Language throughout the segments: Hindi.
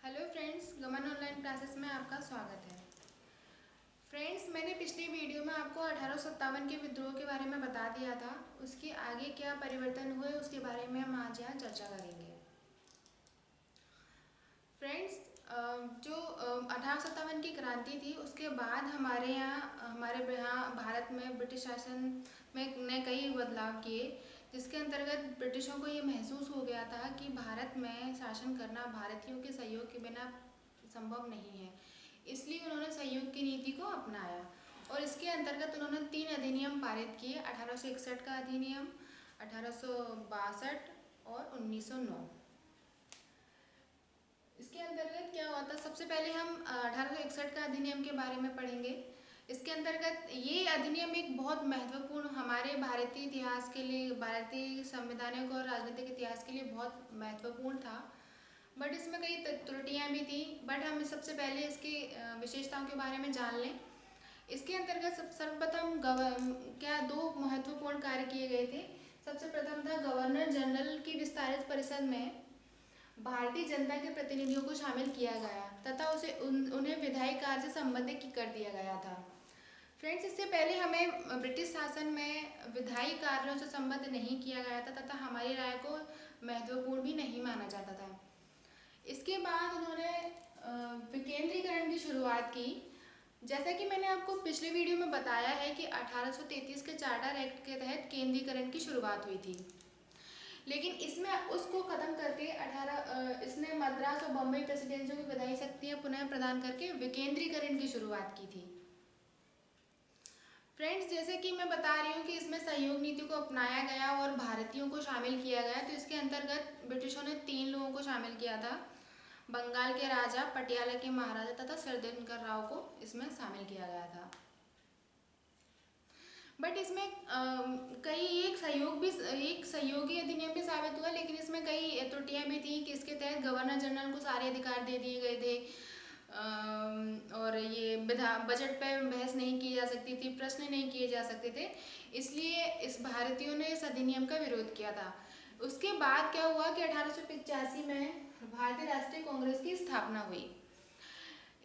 हेलो फ्रेंड्स, गमन ऑनलाइन क्लासेस में आपका स्वागत है। फ्रेंड्स, मैंने पिछली वीडियो में आपको 1857 के विद्रोह के बारे में बता दिया था। उसके आगे क्या परिवर्तन हुए उसके बारे में हम आज यहाँ चर्चा करेंगे। फ्रेंड्स, जो 1857 की क्रांति थी उसके बाद हमारे यहाँ भारत में ब्रिटिश शासन में ने कई बदलाव किए, जिसके अंतर्गत ब्रिटिशों को ये महसूस हो गया था कि भारत में शासन करना भारतीयों के सहयोग के बिना संभव नहीं है। इसलिए उन्होंने सहयोग की नीति को अपनाया और इसके अंतर्गत उन्होंने 3 अधिनियम पारित किए। 1861 का अधिनियम, 1862 और 1909। इसके अंतर्गत क्या हुआ था, सबसे पहले हम 1861 का अधिनियम के बारे में पढ़ेंगे। इसके अंतर्गत ये अधिनियम एक बहुत महत्वपूर्ण हमारे भारतीय इतिहास के लिए, भारतीय संवैधानिक और राजनीतिक इतिहास के लिए बहुत महत्वपूर्ण था। बट इसमें कई त्रुटियां भी थी। बट हम सबसे पहले इसकी विशेषताओं के बारे में जान लें। इसके अंतर्गत सर्वप्रथम क्या 2 महत्वपूर्ण कार्य किए गए थे। सबसे प्रथम था गवर्नर जनरल की विस्तारित परिषद में भारतीय जनता के प्रतिनिधियों को शामिल किया गया तथा उन्हें विधायी कार्य से संबंधित कर दिया गया था। फ्रेंड्स, इससे पहले हमें ब्रिटिश शासन में विधायी कार्यों से संबद्ध नहीं किया गया था तथा हमारी राय को महत्वपूर्ण भी नहीं माना जाता था। इसके बाद उन्होंने विकेंद्रीकरण की शुरुआत की। जैसा कि मैंने आपको पिछले वीडियो में बताया है कि 1833 के चार्टर एक्ट के तहत केंद्रीकरण की शुरुआत हुई थी, लेकिन इसमें उसको खत्म करके इसने मद्रास और बम्बई प्रेसिडेंसियों को विधायी शक्तियां पुनः प्रदान करके विकेंद्रीकरण की शुरुआत की थी। फ्रेंड्स, जैसे कि मैं बता रही हूँ कि इसमें सहयोग नीति को अपनाया गया और भारतीयों को शामिल किया गया। तो इसके अंतर्गत ब्रिटिशों ने 3 लोगों को शामिल किया था। बंगाल के राजा, पटियाला के महाराजा तथा सिरदिनकर राव को इसमें शामिल किया गया था। बट इसमें कई एक सहयोगी अधिनियम भी साबित हुआ, लेकिन इसमें कई त्रुटियां भी थी कि इसके तहत गवर्नर जनरल को सारे अधिकार दे दिए गए थे और ये बजट पर बहस नहीं की जा सकती थी, प्रश्न नहीं किए जा सकते थे। इसलिए इस भारतीयों ने इस अधिनियम का विरोध किया था। उसके बाद क्या हुआ कि 1885 में भारतीय राष्ट्रीय कांग्रेस की स्थापना हुई।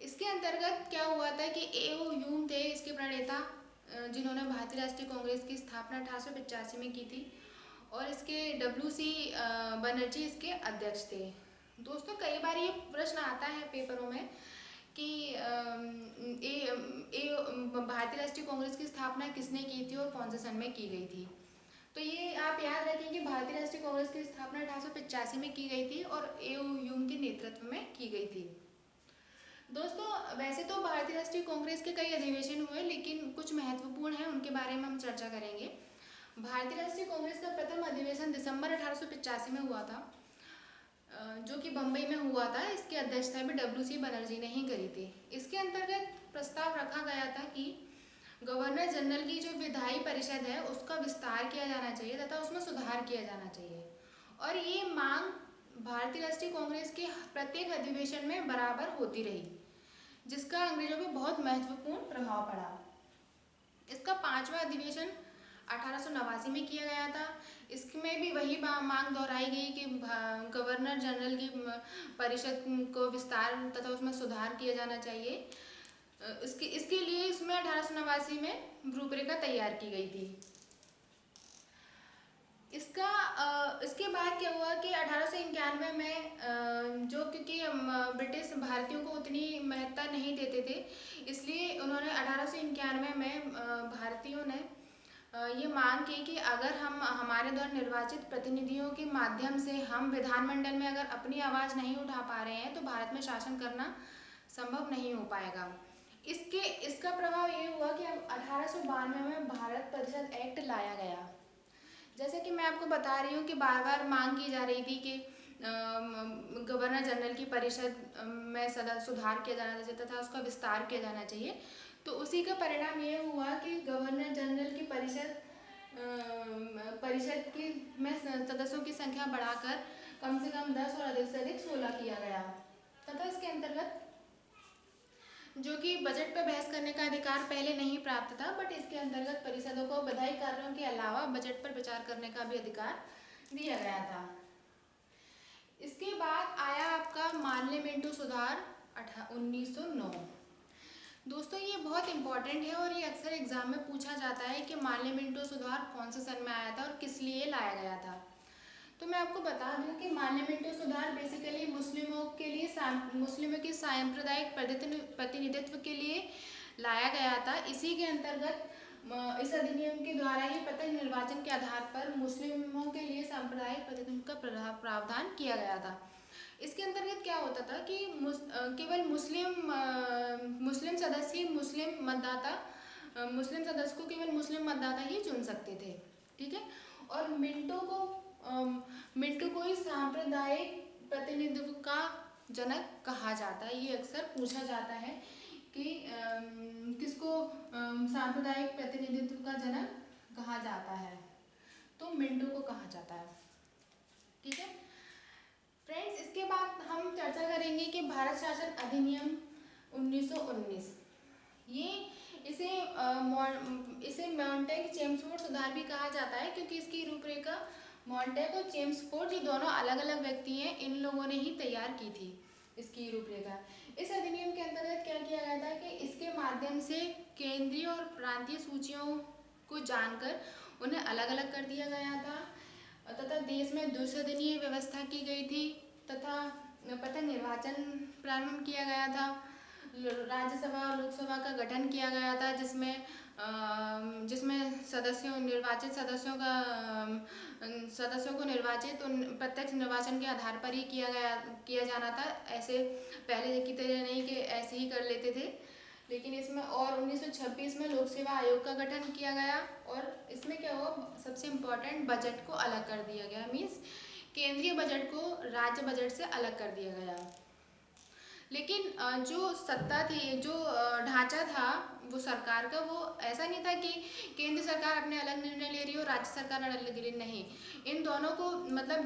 इसके अंतर्गत क्या हुआ था कि ए.ओ. ह्यूम थे इसके प्रणेता, जिन्होंने भारतीय राष्ट्रीय कांग्रेस की स्थापना 1885 में की थी और इसके डब्ल्यू.सी. बनर्जी इसके अध्यक्ष थे। दोस्तों, कई बार ये प्रश्न आता है पेपरों में कि भारतीय राष्ट्रीय कांग्रेस की स्थापना किसने की थी और कौन से सन में की गई थी। तो ये आप याद रखें कि भारतीय राष्ट्रीय कांग्रेस की स्थापना 1885 में की गई थी और ए.ओ. ह्यूम के नेतृत्व में की गई थी। दोस्तों, वैसे तो भारतीय राष्ट्रीय कांग्रेस के कई अधिवेशन हुए, लेकिन कुछ महत्वपूर्ण हैं उनके बारे में हम चर्चा करेंगे। भारतीय राष्ट्रीय कांग्रेस का प्रथम अधिवेशन दिसंबर 1885 में हुआ था, जो कि बम्बई में हुआ था। इसकी अध्यक्षता भी डब्ल्यू.सी. बनर्जी ने ही करी थी। इसके अंतर्गत प्रस्ताव रखा गया था कि गवर्नर जनरल की जो विधायी परिषद है उसका विस्तार किया जाना चाहिए तथा उसमें सुधार किया जाना चाहिए, और ये मांग भारतीय राष्ट्रीय कांग्रेस के प्रत्येक अधिवेशन में बराबर होती रही, जिसका अंग्रेजों पर बहुत महत्वपूर्ण प्रभाव पड़ा। इसका 5वां अधिवेशन 1889 में किया गया था। इसमें भी वही मांग दोहराई गई कि गवर्नर जनरल की परिषद को विस्तार तथा उसमें सुधार किया जाना चाहिए। इसके लिए इसमें 1889 में रूपरेखा तैयार की गई थी। इसके बाद क्या हुआ कि 1891 में जो क्योंकि ब्रिटिश भारतीयों को उतनी महत्ता नहीं देते थे, इसलिए उन्होंने 1891 में भारतीयों ने ये मांग की कि अगर हम हमारे द्वारा निर्वाचित प्रतिनिधियों के माध्यम से हम विधानमंडल में अगर अपनी आवाज़ नहीं उठा पा रहे हैं तो भारत में शासन करना संभव नहीं हो पाएगा। इसका प्रभाव ये हुआ कि 1892 में भारत परिषद एक्ट लाया गया। जैसे कि मैं आपको बता रही हूँ कि बार बार मांग की जा रही थी कि गवर्नर जनरल की परिषद में सुधार किया जाना चाहिए तथा उसका विस्तार किया जाना चाहिए। तो उसी का परिणाम ये हुआ कि गवर्नर जनरल की परिषद की में सदस्यों की संख्या बढ़ाकर कम से कम 10 और अधिक से अधिक 16 किया गया तथा इसके अंतर्गत जो कि बजट पर बहस करने का अधिकार पहले नहीं प्राप्त था, बट इसके अंतर्गत परिषदों को विधायी कार्यों के अलावा बजट पर विचार करने का भी अधिकार दिया गया था। इसके बाद आया आपका मार्लियामेंटो सुधार 1909। दोस्तों ये बहुत इंपॉर्टेंट है और ये अक्सर एग्जाम में पूछा जाता है कि मार्ले मिंटो सुधार कौन से सन में आया था और किस लिए लाया गया था। तो मैं आपको बता दूं कि मार्ले मिंटो सुधार बेसिकली मुस्लिमों के सांप्रदायिक प्रतिनिधित्व के लिए लाया गया था। इसी के अंतर्गत इस अधिनियम के द्वारा ही प्रत्येक निर्वाचन के आधार पर मुस्लिमों के लिए सांप्रदायिक प्रतिनिधित्व का प्रावधान किया गया था। इसके अंतर्गत क्या होता था कि केवल मुस्लिम सदस्य मुस्लिम सदस्य को केवल मुस्लिम मतदाता ही चुन सकते थे। ठीक है। और मिंटो को ही सांप्रदायिक प्रतिनिधित्व का जनक कहा जाता है। ये अक्सर पूछा जाता है कि किसको सांप्रदायिक प्रतिनिधित्व का जनक कहा जाता है, तो मिंटो को कहा जाता है। ठीक है फ्रेंड्स, इसके बाद हम चर्चा करेंगे कि भारत शासन अधिनियम 1919। इसे मॉन्टेग चेम्सफोर्ड सुधार भी कहा जाता है, क्योंकि इसकी रूपरेखा मॉन्टेग और चेम्सफोर्ड, ये दोनों अलग अलग व्यक्ति हैं, इन लोगों ने ही तैयार की थी इसकी रूपरेखा। इस अधिनियम के अंतर्गत क्या किया गया था कि इसके माध्यम से केंद्रीय और प्रांतीय सूचियों को जानकर उन्हें अलग अलग कर दिया गया था तथा देश में द्विसदनीय व्यवस्था की गई थी तथा प्रत्येक निर्वाचन प्रारंभ किया गया था। राज्यसभा और लोकसभा का गठन किया गया था, जिसमें निर्वाचित सदस्यों को निर्वाचित प्रत्यक्ष निर्वाचन के आधार पर ही किया जाना था। ऐसे पहले की तरह नहीं कि ऐसे ही कर लेते थे। लेकिन इसमें और 1926 में लोक सेवा आयोग का गठन किया गया और इसमें क्या हुआ, सबसे इम्पोर्टेंट, बजट को अलग कर दिया गया। मीन्स केंद्रीय बजट को राज्य बजट से अलग कर दिया गया। लेकिन जो सत्ता थी, जो ढांचा था वो सरकार का, वो ऐसा नहीं था कि केंद्र सरकार अपने अलग निर्णय ले रही हो, राज्य सरकार अलग ले रही, नहीं। इन दोनों को मतलब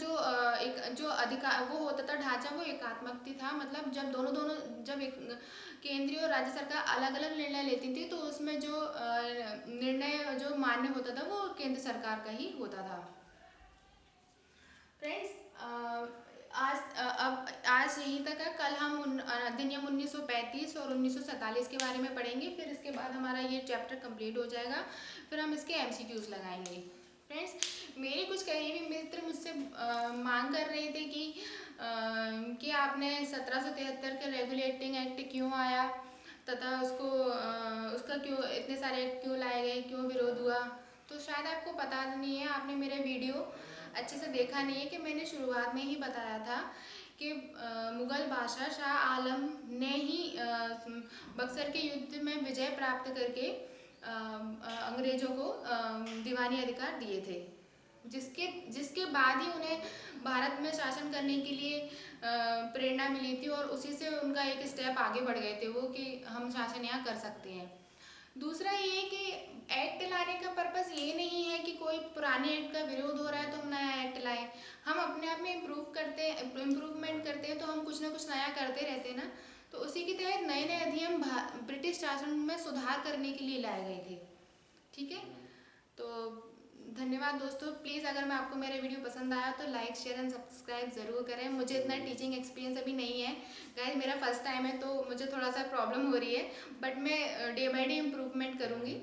जो अधिकार वो होता था ढांचा, वो एकात्मक था। मतलब जब एक केंद्रीय और राज्य सरकार अलग अलग निर्णय लेती थी तो उसमें जो निर्णय जो मान्य होता था वो केंद्र सरकार का ही होता था। फ्रेंड्स, आज यहीं तक है। कल हम अधिनियम 1935 और 1947 के बारे में पढ़ेंगे। फिर इसके बाद हमारा ये चैप्टर कंप्लीट हो जाएगा। फिर हम इसके MCQs लगाएंगे। फ्रेंड्स, मेरे कुछ करीबी मित्र मुझसे मांग कर रहे थे कि आपने 1773 के रेगुलेटिंग एक्ट क्यों आया तथा उसका क्यों इतने सारे एक्ट क्यों लाए गए, क्यों विरोध हुआ। तो शायद आपको पता नहीं है, आपने मेरे वीडियो अच्छे से देखा नहीं है कि मैंने शुरुआत में ही बताया था कि मुग़ल बादशाह शाह आलम ने ही बक्सर के युद्ध में विजय प्राप्त करके अंग्रेज़ों को दीवानी अधिकार दिए थे, जिसके बाद ही उन्हें भारत में शासन करने के लिए प्रेरणा मिली थी और उसी से उनका एक स्टेप आगे बढ़ गए थे वो कि हम शासन यहाँ कर सकते हैं। दूसरा ये कि एक्ट लाने का पर्पस ये नहीं है कि कोई पुराने एक्ट का विरोध हो रहा है तो हम नया एक्ट लाएं। हम अपने आप में इम्प्रूवमेंट करते हैं तो हम कुछ ना कुछ नया करते रहते हैं ना। तो उसी के तहत नए नए अधिनियम ब्रिटिश शासन में सुधार करने के लिए लाए गए थे। ठीक है, तो धन्यवाद दोस्तों। प्लीज़ अगर मैं आपको मेरा वीडियो पसंद आया तो लाइक शेयर एंड सब्सक्राइब ज़रूर करें। मुझे इतना टीचिंग एक्सपीरियंस अभी नहीं है गाइस, मेरा फर्स्ट टाइम है तो मुझे थोड़ा सा प्रॉब्लम हो रही है, बट मैं डे बाय डे इम्प्रूवमेंट करूँगी।